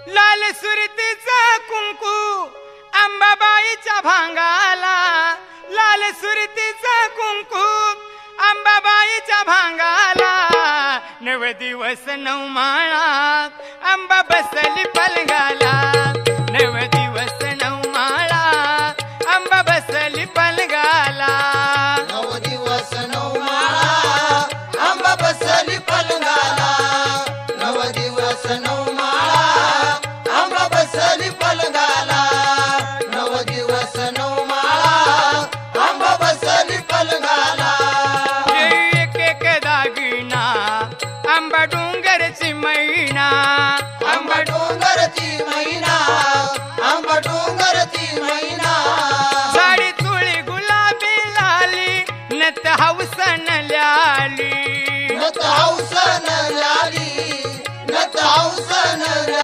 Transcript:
लाल सुरतीचा कुंकू अंबाबाईच्या भांगाला, लाल सुरतीचा कुंकू अंबाबाईच्या भांगाला, 9 दिवस 9 माळा अंबा बसली पलंगाला, 9 दिवस 9 माळा अंबा बसली पलंगाला, 9 दिवस 9 माळा आंबा बसली पलंगाला, 9 दिवस 9 माळा आंबा बसली पलंगाला, 9 दिवस 9 माळा आंबा बसली पलंगाला. एक एक दागिना आंबा डोंगरची मैना, आंबा डोंगरची मैना, आंबा डोंगरची मैना, साडी तुळी गुलाबी लाली नत हौसन ल्याली, नत हौसन ल्याली, नत हौसन